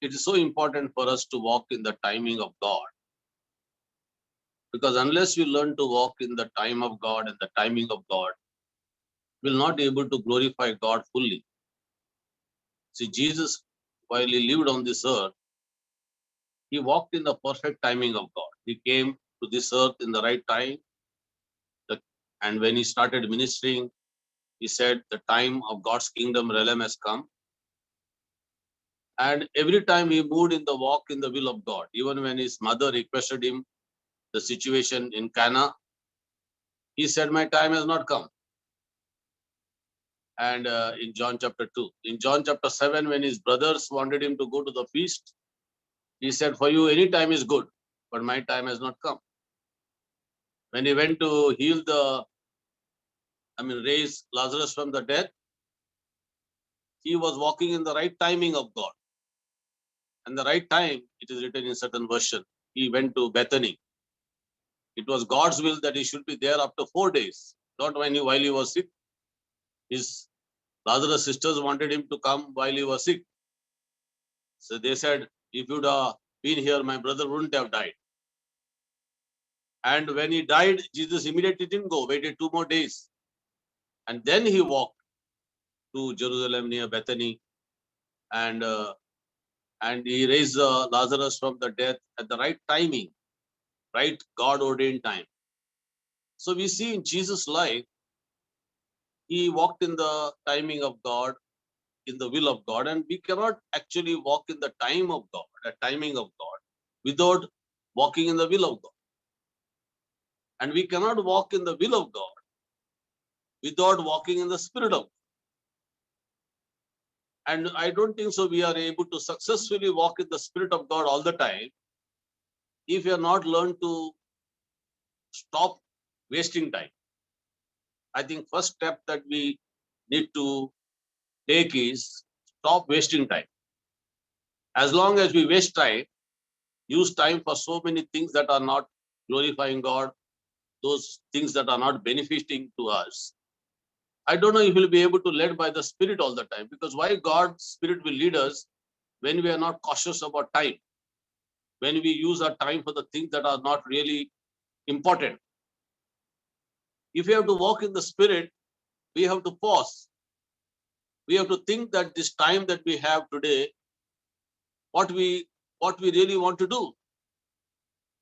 it is so important for us to walk in the timing of God. Because unless we learn to walk in the time of God and the timing of God, we'll not be able to glorify God fully. See, Jesus, while he lived on this earth, he walked in the perfect timing of God. He came to this earth in the right time. And when he started ministering, he said, the time of God's kingdom realm has come. And every time he moved in the walk in the will of God, even when his mother requested him the situation in Cana, he said, my time has not come. And in John chapter 2, in John chapter 7, when his brothers wanted him to go to the feast, he said, for you, any time is good, but my time has not come. When he went to raise Lazarus from the dead, he was walking in the right timing of God. And the right time, it is written in certain version, he went to Bethany. It was God's will that he should be there after 4 days, not while he was sick. His Lazarus' sisters wanted him to come while he was sick. So they said, if you'd have been here, my brother wouldn't have died. And when he died, Jesus immediately didn't go, waited 2 more days. And then he walked to Jerusalem near Bethany, and he raised Lazarus from the death at the right timing, right God ordained time. So we see in Jesus' life, he walked in the timing of God, in the will of God, and we cannot actually walk in the time of God, the timing of God, without walking in the will of God. And we cannot walk in the will of God without walking in the Spirit of God. And I don't think so we are able to successfully walk in the Spirit of God all the time if we have not learned to stop wasting time. I think first step that we need to take is stop wasting time. As long as we waste time, use time for so many things that are not glorifying God, those things that are not benefiting to us, I don't know if we'll be able to lead by the Spirit all the time. Because why God's Spirit will lead us when we are not cautious about time, when we use our time for the things that are not really important. If we have to walk in the Spirit, we have to pause. We have to think that this time that we have today, what we really want to do.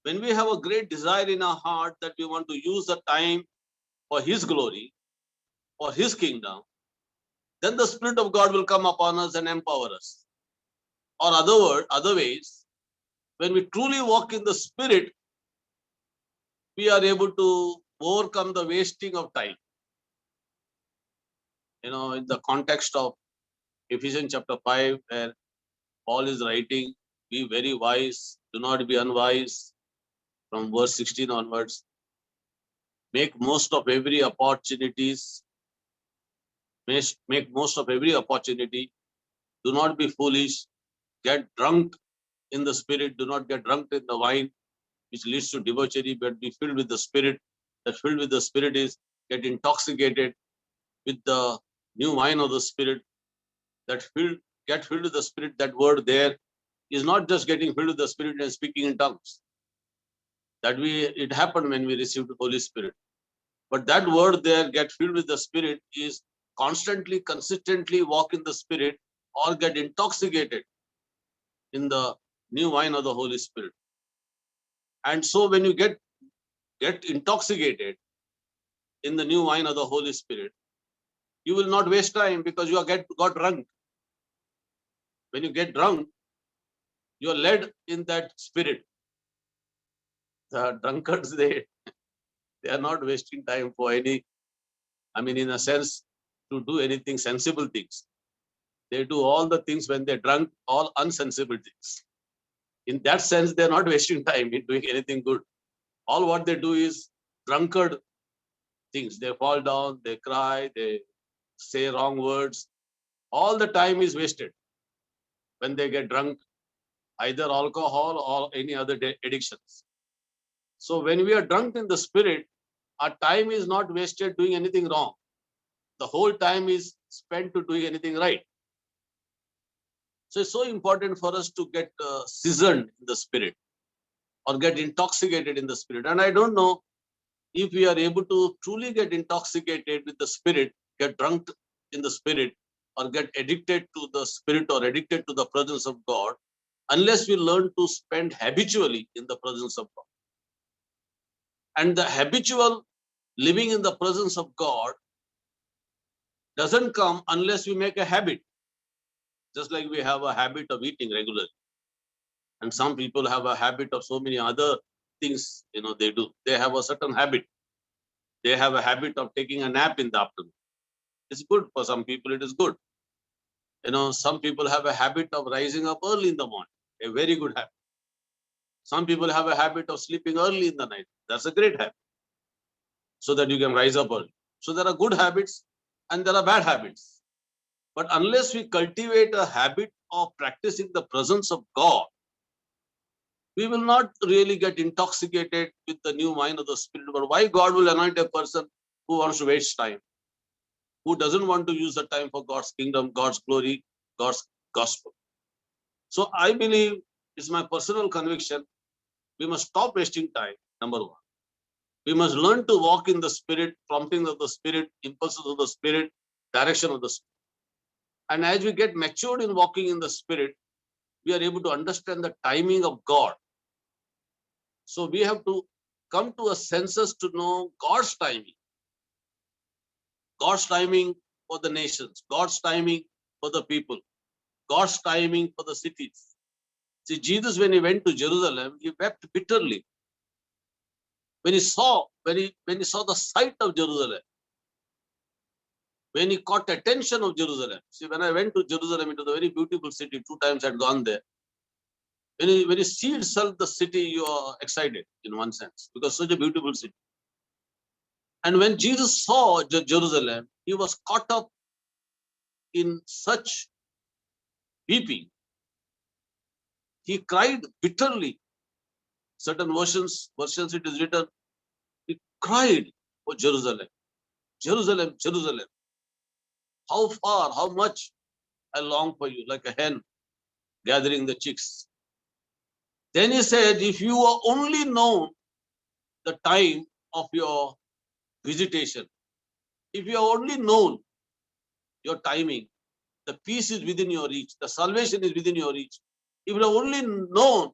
When we have a great desire in our heart that we want to use the time for His glory, for His kingdom, then the Spirit of God will come upon us and empower us. Or other ways, when we truly walk in the Spirit, we are able to overcome the wasting of time. In the context of Ephesians chapter 5, where Paul is writing, be very wise, do not be unwise, from verse 16 onwards. Make most of every opportunities. Make most of every opportunity. Do not be foolish. Get drunk in the Spirit. Do not get drunk in the wine, which leads to debauchery, but be filled with the Spirit. That filled with the Spirit is get intoxicated with the new wine of the Spirit. Get filled with the Spirit. That word there is not just getting filled with the Spirit and speaking in tongues. It happened when we received the Holy Spirit. But that word there, get filled with the Spirit, is constantly, consistently walk in the Spirit or get intoxicated in the new wine of the Holy Spirit. And so when you get intoxicated in the new wine of the Holy Spirit, you will not waste time because you got drunk. When you get drunk, you are led in that Spirit. The drunkards, they are not wasting time for any, in a sense, to do anything sensible things. They do all the things when they're drunk, all unsensible things. In that sense, they're not wasting time in doing anything good. All what they do is drunkard things. They fall down, they cry, they say wrong words. All the time is wasted when they get drunk, either alcohol or any other addictions. So when we are drunk in the Spirit, our time is not wasted doing anything wrong. The whole time is spent to doing anything right. So it's so important for us to get seasoned in the spirit or get intoxicated in the spirit. And I don't know if we are able to truly get intoxicated with the spirit, get drunk in the spirit, or get addicted to the spirit or addicted to the presence of God, unless we learn to spend habitually in the presence of God. And the habitual living in the presence of God doesn't come unless we make a habit. Just like we have a habit of eating regularly. And some people have a habit of so many other things, they do. They have a certain habit. They have a habit of taking a nap in the afternoon. It's good for some people, it is good. Some people have a habit of rising up early in the morning, a very good habit. Some people have a habit of sleeping early in the night. That's a great habit. So that you can rise up early. So there are good habits and there are bad habits. But unless we cultivate a habit of practicing the presence of God, we will not really get intoxicated with the new wine of the Spirit. But why God will anoint a person who wants to waste time, who doesn't want to use the time for God's kingdom, God's glory, God's gospel? So I believe, it's my personal conviction, we must stop wasting time, number one. We must learn to walk in the Spirit, promptings of the Spirit, impulses of the Spirit, direction of the Spirit. And as we get matured in walking in the Spirit, we are able to understand the timing of God. So we have to come to a senses to know God's timing. God's timing for the nations, God's timing for the people, God's timing for the cities. See, Jesus, when he went to Jerusalem, he wept bitterly. When he saw the sight of Jerusalem, when he caught attention of Jerusalem. See, when I went to Jerusalem, it was a very beautiful city. 2 times I had gone there. When you see itself, the city, you are excited in one sense, because such a beautiful city. And when Jesus saw Jerusalem, he was caught up in such weeping. He cried bitterly. Certain versions it is written, he cried for Jerusalem. Jerusalem, Jerusalem. How far, how much I long for you, like a hen gathering the chicks. Then he said, if you are only known the time of your visitation, if you are only known your timing, the peace is within your reach, the salvation is within your reach. If you have only known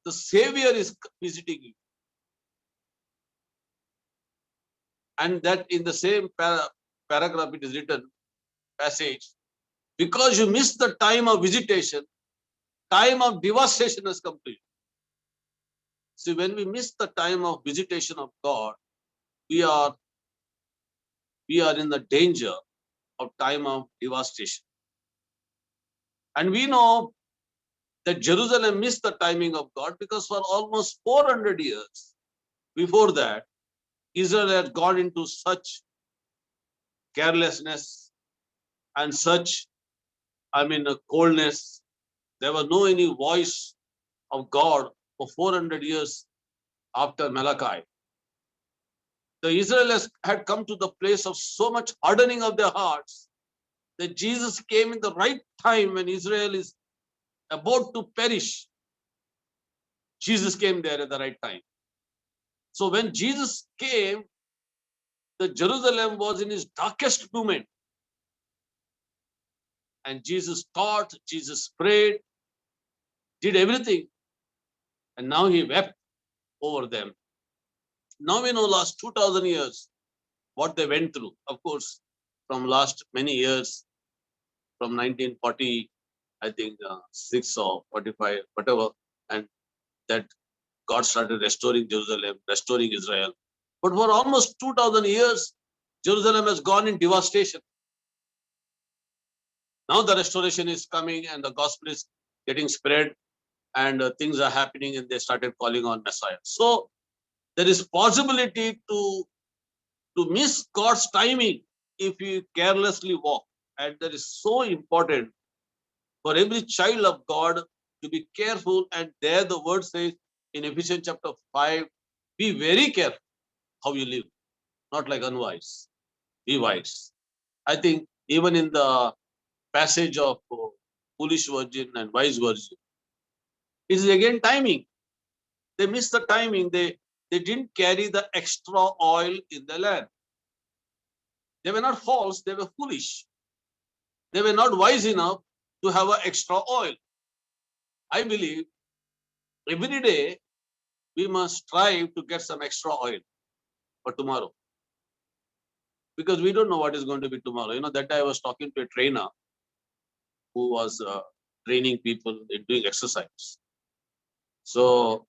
the Savior is visiting you, and that in the same paragraph it is written, passage, because you missed the time of visitation, time of devastation has come to you. See, when we miss the time of visitation of God, we are in the danger of time of devastation. And we know that Jerusalem missed the timing of God because for almost 400 years before that, Israel had gone into such carelessness and such, coldness. There was no any voice of God for 400 years after Malachi. The Israelites had come to the place of so much hardening of their hearts that Jesus came in the right time when Israel is about to perish. Jesus came there at the right time. So when Jesus came, the Jerusalem was in its darkest moment. And Jesus taught, Jesus prayed, did everything. And now he wept over them. Now we know last 2000 years what they went through. Of course, from last many years, from 1940, I think 6 or 45, whatever, and that God started restoring Jerusalem, restoring Israel. But for almost 2000 years, Jerusalem has gone in devastation. Now the restoration is coming and the gospel is getting spread and things are happening and they started calling on Messiah. So there is possibility to miss God's timing if we carelessly walk. And that is so important for every child of God to be careful. And there the word says in Ephesians chapter 5, be very careful how you live, not like unwise, be wise. I think even in the passage of foolish virgin and wise virgin. It is again timing. They missed the timing. They didn't carry the extra oil in the land. They were not false, they were foolish. They were not wise enough to have an extra oil. I believe every day we must strive to get some extra oil for tomorrow. Because we don't know what is going to be tomorrow. You know, that day I was talking to a trainer who was training people in doing exercise. So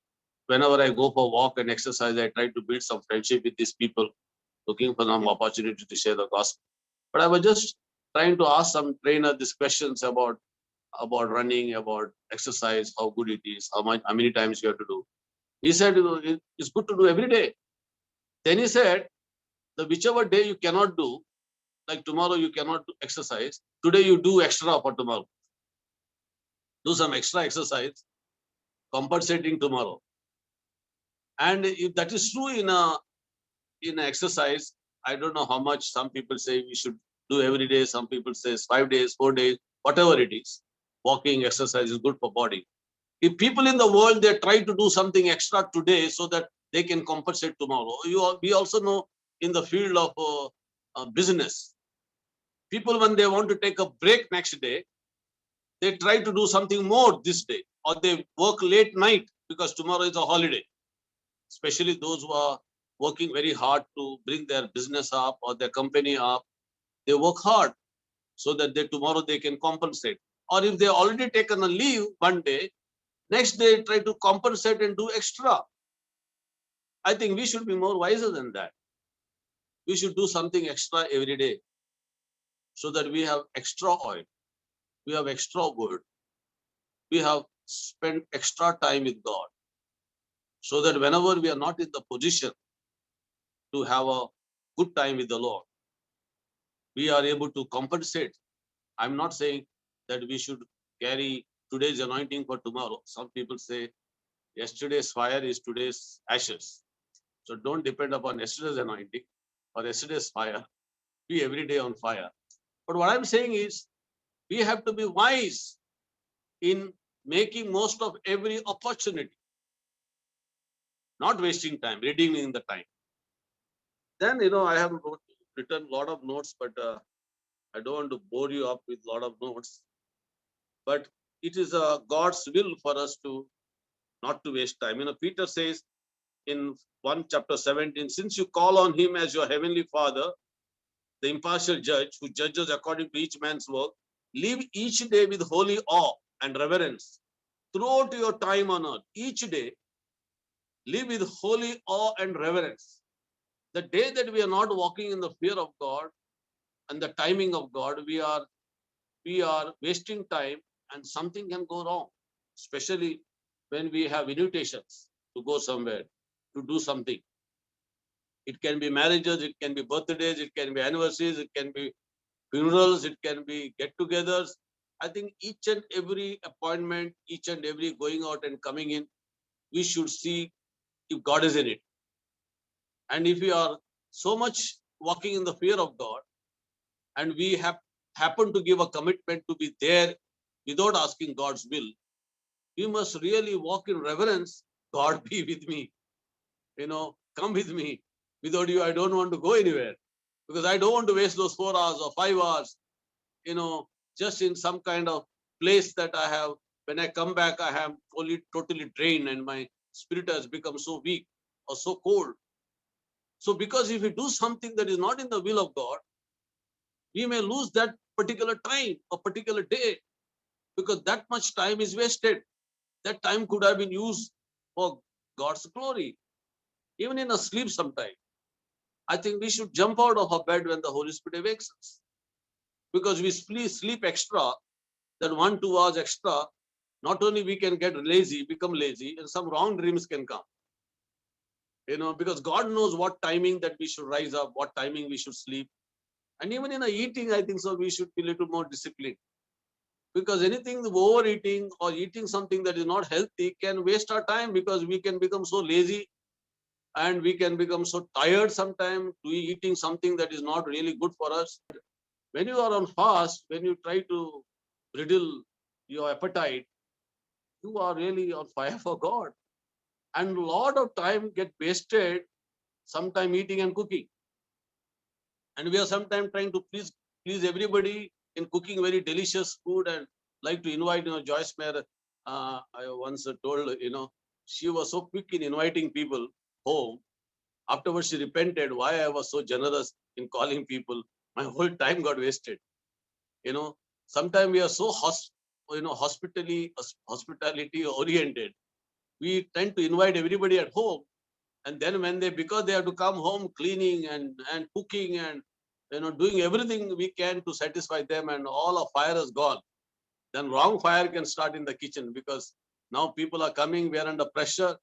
whenever I go for walk and exercise, I try to build some friendship with these people, looking for some opportunity to share the gospel. But I was just trying to ask some trainer these questions about running, about exercise, how good it is, how many times you have to do. He said it's good to do every day. Then he said, the whichever day you cannot do, like tomorrow you cannot do exercise, today you do extra for tomorrow. Do some extra exercise, compensating tomorrow. And if that is true in a exercise, I don't know how much. Some people say we should do every day. Some people say 5 days, 4 days, whatever it is. Walking, exercise is good for body. If people in the world, they try to do something extra today so that they can compensate tomorrow. We also know in the field of business, people when they want to take a break next day, they try to do something more this day, or they work late night because tomorrow is a holiday. Especially those who are working very hard to bring their business up or their company up, they work hard so that tomorrow they can compensate. Or if they already taken a leave one day, next day try to compensate and do extra. I think we should be more wiser than that. We should do something extra every day so that we have extra oil, we have extra word, we have spent extra time with God, so that whenever we are not in the position to have a good time with the Lord, we are able to compensate. I'm not saying that we should carry today's anointing for tomorrow. Some people say yesterday's fire is today's ashes. So don't depend upon yesterday's anointing or yesterday's fire. Be every day on fire. But what I'm saying is we have to be wise in making most of every opportunity, not wasting time, reading in the time. Then, I have written a lot of notes, but I don't want to bore you up with a lot of notes. But it is God's will for us to not to waste time. Peter says in 1 chapter 17, since you call on him as your heavenly Father, the impartial judge who judges according to each man's work, live each day with holy awe and reverence. Throughout your time on earth, each day, live with holy awe and reverence. The day that we are not walking in the fear of God and the timing of God, we are wasting time and something can go wrong, especially when we have invitations to go somewhere, to do something. It can be marriages, it can be birthdays, it can be anniversaries, it can be funerals, it can be get-togethers. I think each and every appointment, each and every going out and coming in, we should see if God is in it. And if we are so much walking in the fear of God, and we happen to give a commitment to be there without asking God's will, we must really walk in reverence. God, be with me. Come with me. Without you, I don't want to go anywhere, because I don't want to waste those 4 hours or 5 hours, just in some kind of place that I have. When I come back, I am totally drained and my spirit has become so weak or so cold. So because if we do something that is not in the will of God, we may lose that particular time or particular day, because that much time is wasted. That time could have been used for God's glory. Even in a sleep sometime, I think we should jump out of our bed when the Holy Spirit wakes us. Because we sleep extra, that 1-2 hours extra, not only we can get lazy, become lazy, and some wrong dreams can come. Because God knows what timing that we should rise up, what timing we should sleep. And even in eating, I think so we should be a little more disciplined. Because anything overeating or eating something that is not healthy can waste our time, because we can become so lazy and we can become so tired sometimes to eating something that is not really good for us. When you are on fast, when you try to bridle your appetite, you are really on fire for God. And a lot of time get wasted, sometime eating and cooking. And we are sometimes trying to please everybody in cooking very delicious food and like to invite, Joyce Mayer, I once told, she was so quick in inviting people home. Afterwards, she repented why I was so generous in calling people. My whole time got wasted. You know, sometimes we are so hospitality oriented. We tend to invite everybody at home, and then when because they have to come home cleaning and cooking and doing everything we can to satisfy them, and all of fire is gone. Then wrong fire can start in the kitchen, because now people are coming, we are under pressure.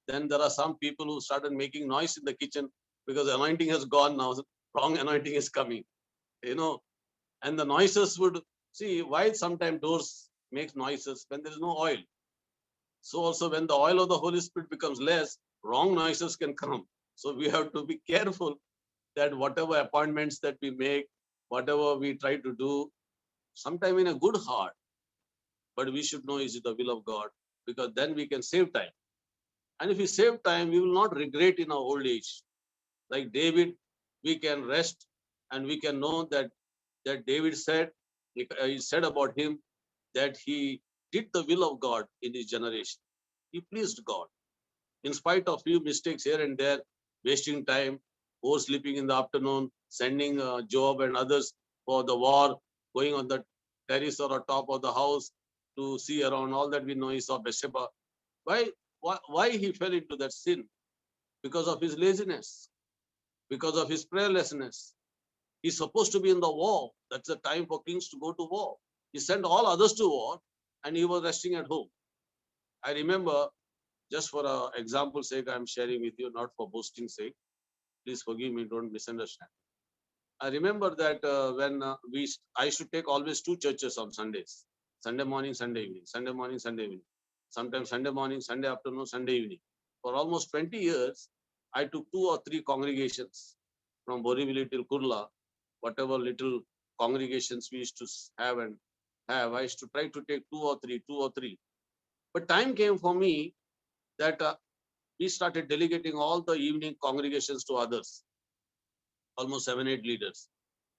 Then there are some people who started making noise in the kitchen because the anointing has gone now. Wrong anointing is coming, you know, and the noises would see why sometimes doors makes noises when there is no oil. So also when the oil of the Holy Spirit becomes less, wrong noises can come. So we have to be careful that whatever appointments that we make, whatever we try to do, sometime in a good heart, but we should know is it the will of God, because then we can save time. And if we save time, we will not regret in our old age. Like David, we can rest and we can know that David said, he said about him that he did the will of God in his generation. He pleased God in spite of few mistakes here and there, wasting time, oversleeping in the afternoon, sending Joab and others for the war, going on the terrace or top of the house to see around. All that we know is of Bathsheba. Why, why he fell into that sin? Because of his laziness, because of his prayerlessness. He's supposed to be in the war. That's the time for kings to go to war. He sent all others to war and he was resting at home. I remember, just for example's sake, I'm sharing with you, not for boasting sake. Please forgive me, don't misunderstand. I remember that when I used to take always two churches on Sundays, Sunday morning, Sunday evening, Sunday morning, Sunday evening, sometimes Sunday morning, Sunday afternoon, Sunday evening. For almost 20 years, I took 2 or 3 congregations from Borivali till Kurla, whatever little congregations we used to have and have. I used to try to take 2 or 3. But time came for me that we started delegating all the evening congregations to others, almost 7, 8 leaders.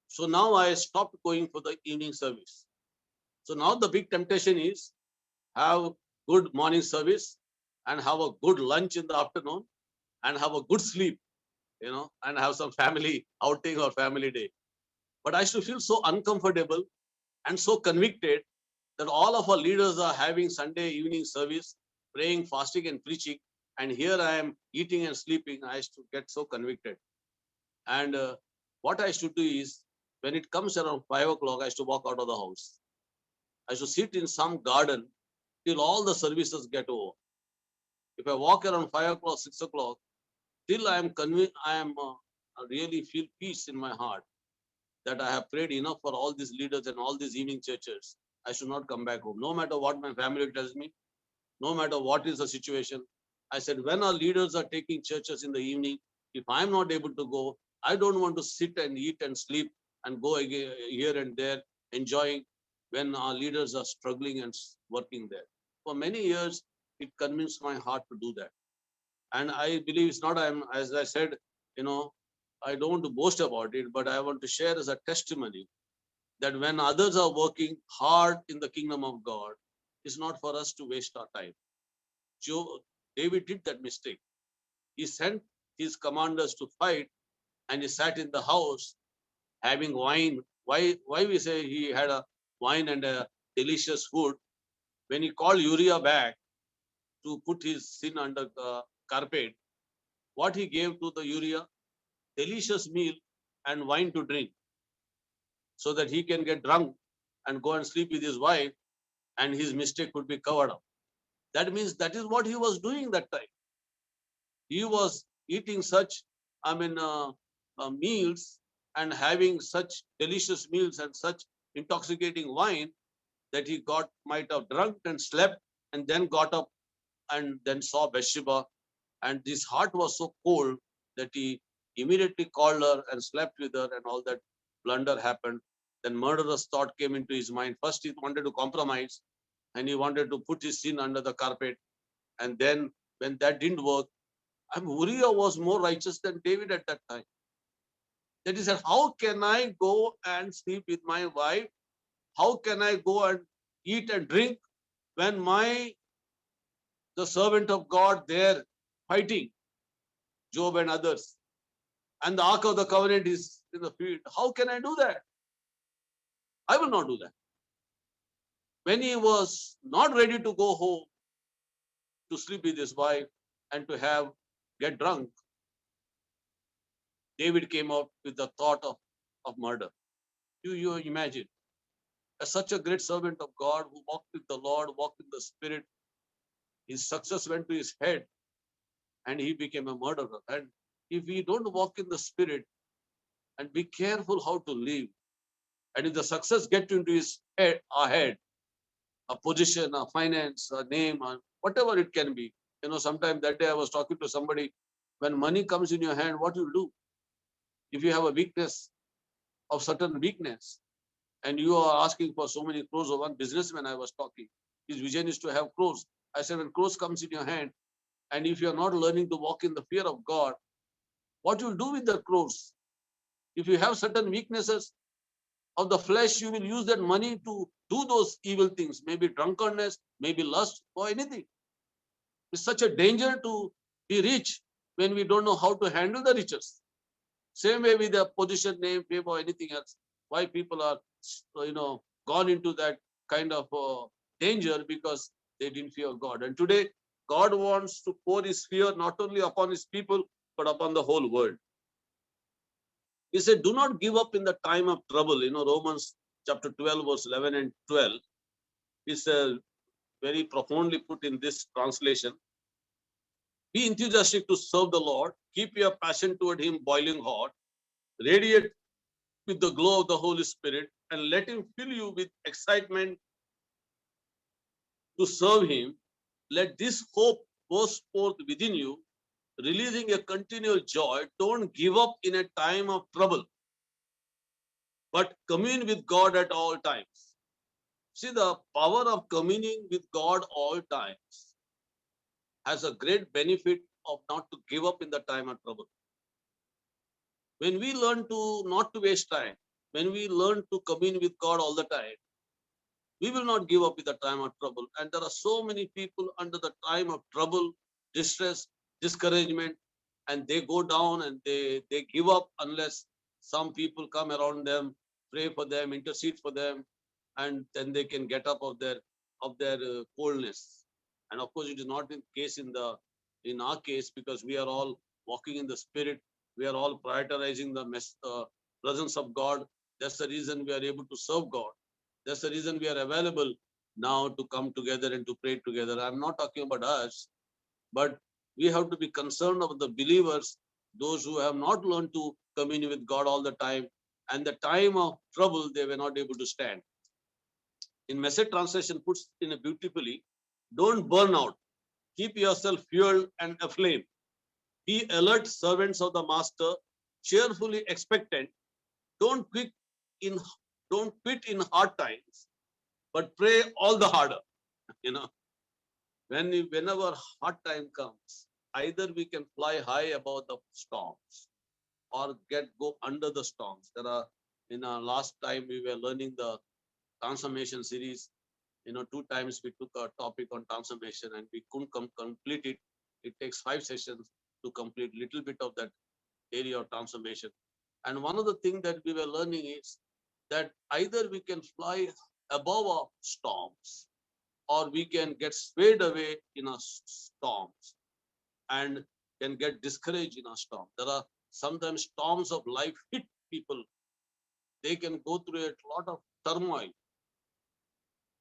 So now I stopped going for the evening service. So now the big temptation is have good morning service and have a good lunch in the afternoon and have a good sleep, and have some family outing or family day. But I used to feel so uncomfortable and so convicted that all of our leaders are having Sunday evening service, praying, fasting, and preaching. And here I am eating and sleeping. I used to get so convicted. And what I should do is, when it comes around 5 o'clock, I used to walk out of the house. I should sit in some garden till all the services get over. If I walk around 5 o'clock, 6 o'clock, till I am convinced, I really feel peace in my heart that I have prayed enough for all these leaders and all these evening churches. I should not come back home, no matter what my family tells me, no matter what is the situation. I said, when our leaders are taking churches in the evening, if I'm not able to go, I don't want to sit and eat and sleep and go here and there, enjoying when our leaders are struggling and working there. For many years, it convinced my heart to do that. And I believe it's not, as I said, you know, I don't want to boast about it, but I want to share as a testimony that when others are working hard in the kingdom of God, it's not for us to waste our time. David did that mistake. He sent his commanders to fight and he sat in the house having wine. Why we say he had a wine and a delicious food? When he called Uriah back to put his sin under the carpet, what he gave to the Uriah? Delicious meal and wine to drink, so that he can get drunk and go and sleep with his wife and his mistake could be covered up. That means that is what he was doing that time. He was eating such, meals and having such delicious meals and such intoxicating wine that he might have drunk and slept and then got up and then saw Bathsheba, and his heart was so cold that he immediately called her and slept with her, and all that blunder happened. Then murderous thought came into his mind. First he wanted to compromise, and he wanted to put his sin under the carpet. And then when that didn't work, Uriah was more righteous than David at that time. That he said, how can I go and sleep with my wife? How can I go and eat and drink when the servant of God there fighting Job and others, and the Ark of the Covenant is in the field? How can I do that? I will not do that. When he was not ready to go home to sleep with his wife and to get drunk, David came up with the thought of murder. You imagine, as such a great servant of God who walked with the Lord, walked in the Spirit, his success went to his head and he became a murderer. And if we don't walk in the Spirit and be careful how to live, and if the success get into our head, a position, a finance, a name, or whatever it can be. Sometime that day I was talking to somebody, when money comes in your hand, what you do? If you have a weakness of certain weakness, and you are asking for so many crores, of one businessman I was talking, his vision is to have crores. I said, when crores comes in your hand, and if you are not learning to walk in the fear of God, what you will do with the crores? If you have certain weaknesses of the flesh, you will use that money to do those evil things, maybe drunkenness, maybe lust, or anything. It's such a danger to be rich when we don't know how to handle the riches. Same way with the position, name, fame, or anything else. Why people are, gone into that kind of danger, because they didn't fear God. And today, God wants to pour his fear not only upon his people, but upon the whole world. He said, do not give up in the time of trouble. Romans chapter 12, verse 11 and 12 is very profoundly put in this translation. Be enthusiastic to serve the Lord. Keep your passion toward him boiling hot. Radiate with the glow of the Holy Spirit, and let him fill you with excitement to serve him. Let this hope burst forth within you, releasing a continual joy. Don't give up in a time of trouble, but commune with God at all times. See, the power of communing with God all times has a great benefit of not to give up in the time of trouble. When we learn to not to waste time, when we learn to commune with God all the time, we will not give up in the time of trouble. And there are so many people under the time of trouble, distress, discouragement, and they go down and they give up unless some people come around them, pray for them, intercede for them, and then they can get up of their coldness. And of course, it is not the case in our case, because we are all walking in the Spirit. We are all prioritizing the presence of God. That's the reason we are able to serve God. That's the reason we are available now to come together and to pray together. I'm not talking about us, but we have to be concerned about the believers, those who have not learned to commune with God all the time, and the time of trouble, they were not able to stand. In Message translation puts in a beautifully, don't burn out. Keep yourself fueled and aflame. Be alert servants of the master, cheerfully expectant. Don't quit in don't quit in hard times, but pray all the harder. You know, whenever hard time comes, either we can fly high above the storms or go under the storms. There are, in our last time we were learning the transformation series. 2 times we took a topic on transformation and we couldn't complete it. It takes 5 sessions to complete little bit of that area of transformation. And one of the things that we were learning is that either we can fly above our storms, or we can get swayed away in our storms and can get discouraged in our storm. There are sometimes storms of life hit people. They can go through a lot of turmoil.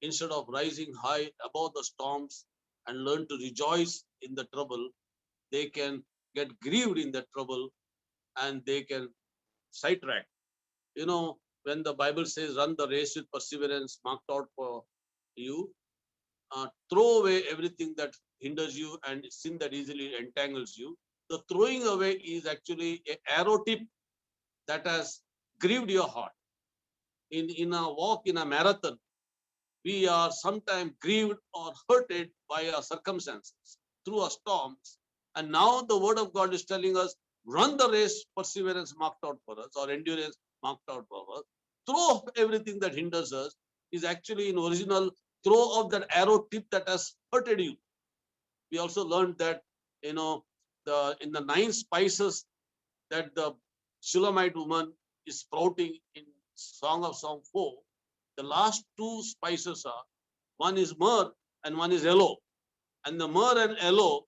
Instead of rising high above the storms and learn to rejoice in the trouble, they can get grieved in the trouble and they can sidetrack. When the Bible says, run the race with perseverance marked out for you, throw away everything that hinders you and sin that easily entangles you. The throwing away is actually an arrow tip that has grieved your heart. In a walk, in a marathon, we are sometimes grieved or hurted by our circumstances through our storms. And now the word of God is telling us, run the race, perseverance marked out for us, or endurance marked out for us. Throw off everything that hinders us is actually in original, throw off that arrow tip that has hurted you. We also learned that, in the 9 spices that the Shulamite woman is sprouting in Song of Song 4, the last 2 spices are, one is myrrh and one is aloe. And the myrrh and aloe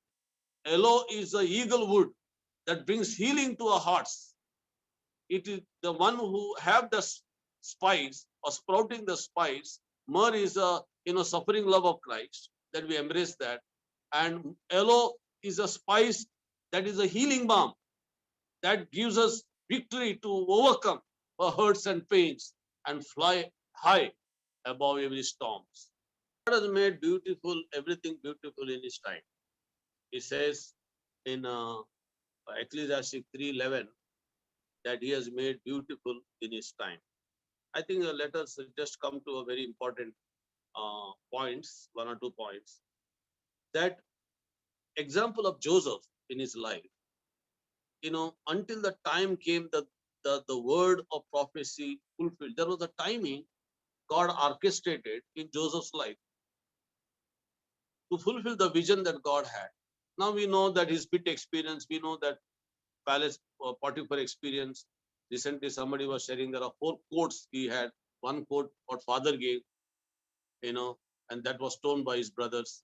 is the eagle wood that brings healing to our hearts. It is the one who have the spice or sprouting the spice. Myrrh is a suffering love of Christ, that we embrace that. And aloe is a spice that is a healing balm that gives us victory to overcome our hurts and pains and fly high above every storms. God has made beautiful, everything beautiful in His time. He says in Ecclesiastes 3:11 that He has made beautiful in His time. I think let us just come to a very important points, 1 or 2 points. That example of Joseph in his life, until the time came that the word of prophecy fulfilled. There was a timing God orchestrated in Joseph's life to fulfill the vision that God had. Now we know that his pit experience, we know that palace Potiphar experience. Recently, somebody was sharing there are 4 coats he had. One coat what father gave, and that was torn by his brothers.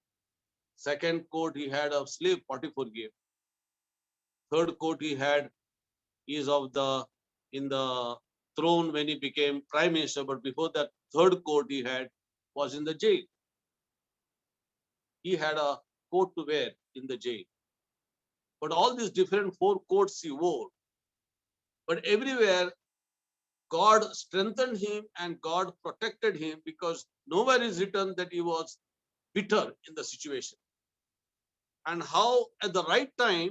Second coat he had of slave Potiphar gave. Third coat he had is of in the throne when he became prime minister, but before that third coat he had was in the jail. He had a coat to wear in the jail. But all these different 4 coats he wore. But everywhere God strengthened him and God protected him, because nowhere is written that he was bitter in the situation. And how at the right time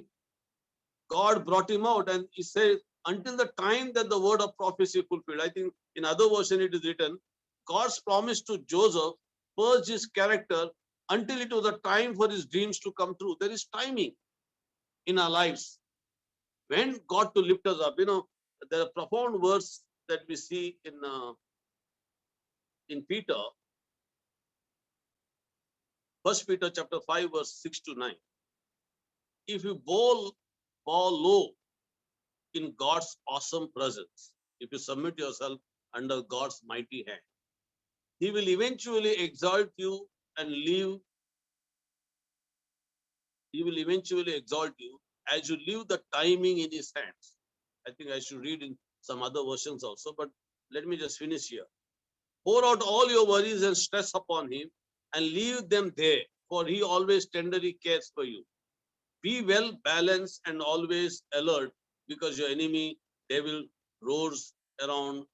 God brought him out, and he says, until the time that the word of prophecy fulfilled. I think in other version it is written, God's promise to Joseph purged his character until it was the time for his dreams to come true. There is timing in our lives. When God to lift us up, there are profound words that we see in Peter, 1 Peter chapter 5, verse 6 to 9. If you bow low in God's awesome presence, if you submit yourself under God's mighty hand, He will eventually exalt you and leave. He will eventually exalt you as you leave the timing in His hands. I think I should read in some other versions also, but let me just finish here. Pour out all your worries and stress upon Him and leave them there, for He always tenderly cares for you. Be well balanced and always alert, because your enemy, devil, roars around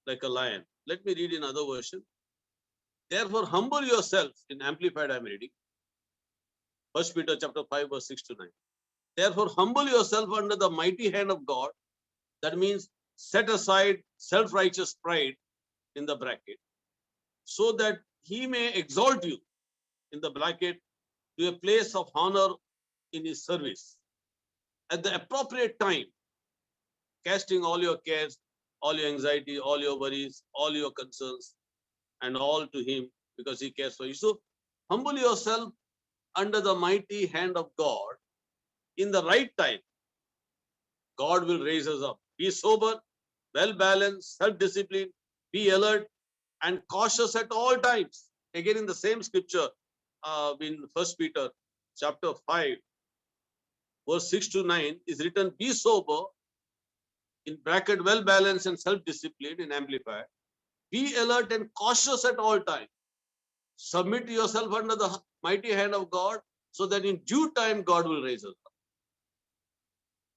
like a lion. Let me read in other version. Therefore, humble yourself, in Amplified I'm reading. 1 Peter chapter 5, verse 6 to 9. Therefore, humble yourself under the mighty hand of God. That means set aside self-righteous pride in the bracket, so that He may exalt you in the bracket to a place of honor in His service. At the appropriate time, casting all your cares, all your anxiety, all your worries, all your concerns, and all to Him, because He cares for you. So, humble yourself under the mighty hand of God. In the right time, God will raise us up. Be sober, well balanced, self-disciplined, be alert and cautious at all times. Again, in the same scripture, in 1 Peter chapter 5, verse 6 to 9 is written, be sober, in bracket, well balanced and self-disciplined in Amplified. Be alert and cautious at all times. Submit yourself under the mighty hand of God, so that in due time God will raise us up.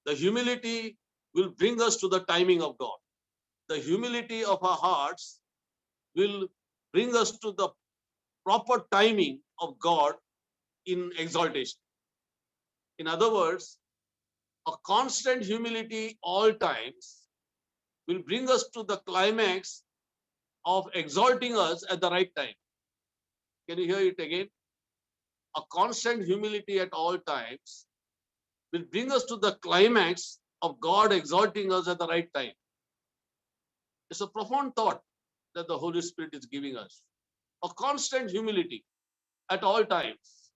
The humility will bring us to the timing of God. The humility of our hearts will bring us to the proper timing of God in exaltation. In other words, a constant humility all times will bring us to the climax of exalting us at the right time. Can you hear it again? A constant humility at all times will bring us to the climax of God exalting us at the right time. It's a profound thought that the Holy Spirit is giving us. A constant humility at all times.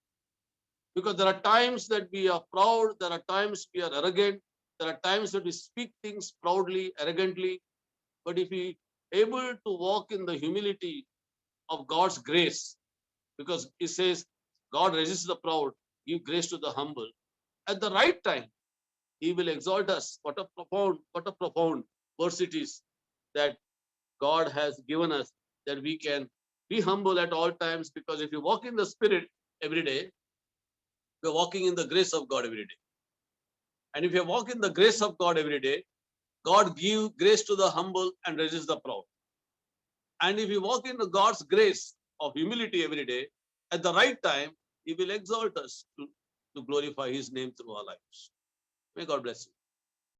Because there are times that we are proud, there are times we are arrogant, there are times that we speak things proudly, arrogantly. But if we able to walk in the humility of God's grace, because it says God resists the proud, give grace to the humble. At the right time, He will exalt us. What a profound verse it is that God has given us, that we can be humble at all times, because if you walk in the Spirit every day, we're walking in the grace of God every day. And if you walk in the grace of God every day, God give grace to the humble and resist the proud. And if you walk in God's grace of humility every day, at the right time, He will exalt us to glorify His name through our lives. May God bless you.